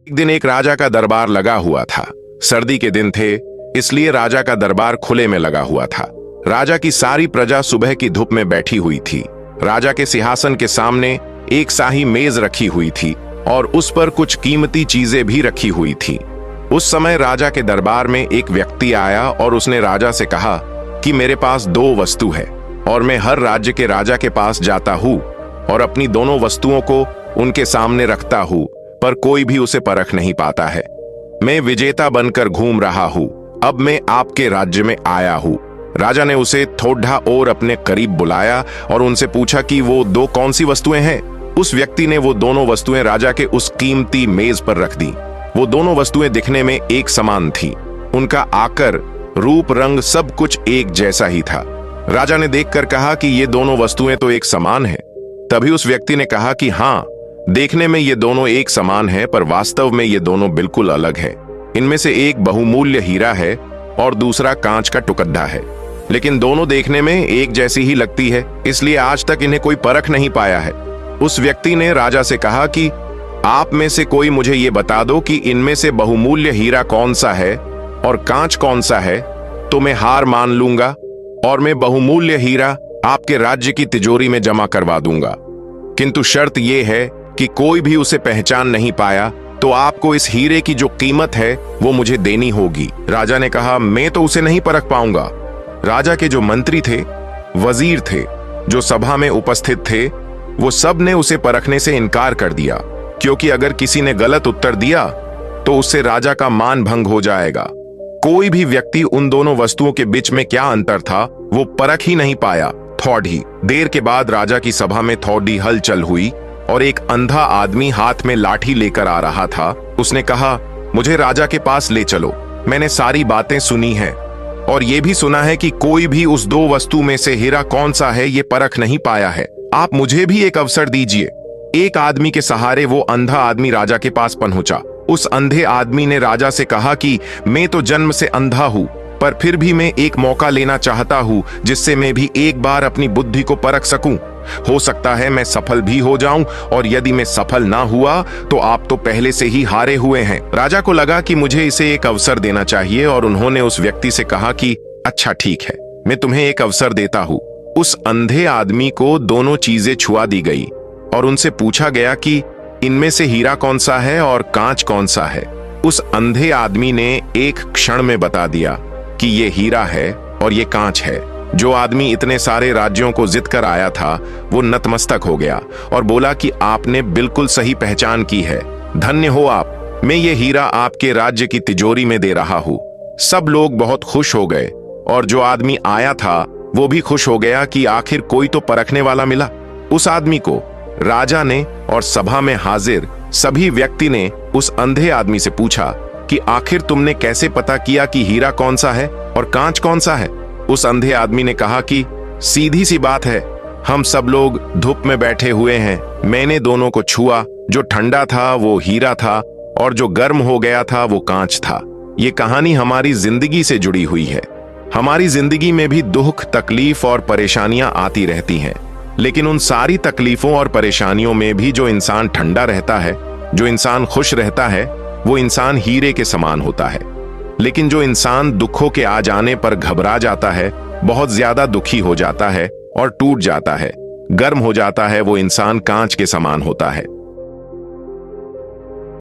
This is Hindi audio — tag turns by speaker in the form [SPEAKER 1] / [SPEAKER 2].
[SPEAKER 1] एक दिन एक राजा का दरबार लगा हुआ था। सर्दी के दिन थे, इसलिए राजा का दरबार खुले में लगा हुआ था। राजा की सारी प्रजा सुबह की धूप में बैठी हुई थी। राजा के सिंहासन के सामने एक शाही मेज रखी हुई थी और उस पर कुछ कीमती चीजें भी रखी हुई थी। उस समय राजा के दरबार में एक व्यक्ति आया और उसने राजा से कहा कि मेरे पास दो वस्तु है और मैं हर राज्य के राजा के पास जाता हूँ और अपनी दोनों वस्तुओं को उनके सामने रखता हूँ, पर कोई भी उसे परख नहीं पाता है। मैं विजेता बनकर घूम रहा हूँ। अब मैं आपके राज्य में आया हूँ। राजा ने उसे थोड़ा और अपने करीब बुलाया और उनसे पूछा कि वो दो कौन सी वस्तुएं हैं। उस व्यक्ति ने वो दोनों वस्तुएं राजा के उस कीमती मेज पर रख दी। वो दोनों वस्तुएं दिखने में एक समान थी। उनका आकार, रूप, रंग सब कुछ एक जैसा ही था। राजा ने देखकर कहा कि ये दोनों वस्तुएं तो एक समान है। तभी उस व्यक्ति ने कहा कि हाँ, देखने में ये दोनों एक समान है, पर वास्तव में ये दोनों बिल्कुल अलग है। इनमें से एक बहुमूल्य हीरा है और दूसरा कांच का टुकड़ा है, लेकिन दोनों देखने में एक जैसी ही लगती है, इसलिए आज तक इन्हें कोई परख नहीं पाया है। उस व्यक्ति ने राजा से कहा कि आप में से कोई मुझे ये बता दो कि इनमें से बहुमूल्य हीरा कौन सा है और कांच कौन सा है, तो मैं हार मान लूंगा और मैं बहुमूल्य हीरा आपके राज्य की तिजोरी में जमा करवा दूंगा। किंतु शर्त यह है कि कोई भी उसे पहचान नहीं पाया तो आपको इस हीरे की जो कीमत है वो मुझे देनी होगी। राजा ने कहा, मैं तो उसे नहीं परख पाऊंगा। राजा के जो मंत्री थे, वजीर थे, जो सभा में उपस्थित थे, वो सब ने उसे परखने से इनकार कर दिया, क्योंकि अगर किसी ने गलत उत्तर दिया तो उससे राजा का मान भंग हो जाएगा। कोई भी व्यक्ति उन दोनों वस्तुओं के बीच में क्या अंतर था वो परख ही नहीं पाया। थोड़ी देर के बाद राजा की सभा में थोड़ी हलचल हुई और एक अंधा आदमी हाथ में लाठी लेकर आ रहा था। उसने कहा, मुझे राजा के पास ले चलो। मैंने सारी बातें सुनी हैं और ये भी सुना है कि कोई भी उस दो वस्तु में से हीरा कौन सा है ये परख नहीं पाया है। आप मुझे भी एक अवसर दीजिए। एक आदमी के सहारे वो अंधा आदमी राजा के पास पहुंचा। उस अंधे आदमी ने राजा से कहा कि मैं तो जन्म से अंधा हूं, पर फिर भी मैं एक मौका लेना चाहता हूं जिससे मैं भी एक बार अपनी बुद्धि को परख सकूं। हो सकता है मैं सफल भी हो जाऊं, और यदि मैं सफल ना हुआ तो आप तो पहले से ही हारे हुए हैं। राजा को लगा कि मुझे इसे एक अवसर देना चाहिए और उन्होंने उस व्यक्ति से कहा कि अच्छा ठीक है, मैं तुम्हें एक अवसर देता हूं। उस अंधे आदमी को दोनों चीजें छुआ दी गई और उनसे पूछा गया कि इनमें से हीरा कौन सा है और कांच कौन सा है। उस अंधे आदमी ने एक क्षण में बता दिया कि ये हीरा है और ये कांच है। जो आदमी इतने सारे राज्यों को जीत कर आया था वो नतमस्तक हो गया और बोला कि आपने बिल्कुल सही पहचान की है, धन्य हो आप। मैं ये हीरा आपके राज्य की तिजोरी में दे रहा हूँ। सब लोग बहुत खुश हो गए और जो आदमी आया था वो भी खुश हो गया कि आखिर कोई तो परखने वाला मिला। उस आदमी को राजा ने और सभा में हाजिर सभी व्यक्ति ने उस अंधे आदमी से पूछा कि आखिर तुमने कैसे पता किया कि हीरा कौन सा है और कांच कौन सा है। उस अंधे आदमी ने कहा कि सीधी सी बात है, हम सब लोग धूप में बैठे हुए हैं। मैंने दोनों को छुआ, जो ठंडा था वो हीरा था और जो गर्म हो गया था वो कांच था। ये कहानी हमारी जिंदगी से जुड़ी हुई है। हमारी जिंदगी में भी दुख, तकलीफ और परेशानियां आती रहती हैं, लेकिन उन सारी तकलीफों और परेशानियों में भी जो इंसान ठंडा रहता है, जो इंसान खुश रहता है, वो इंसान हीरे के समान होता है। लेकिन जो इंसान दुखों के आ जाने पर घबरा जाता है, बहुत ज्यादा दुखी हो जाता है और टूट जाता है, गर्म हो जाता है, वो इंसान कांच के समान होता है।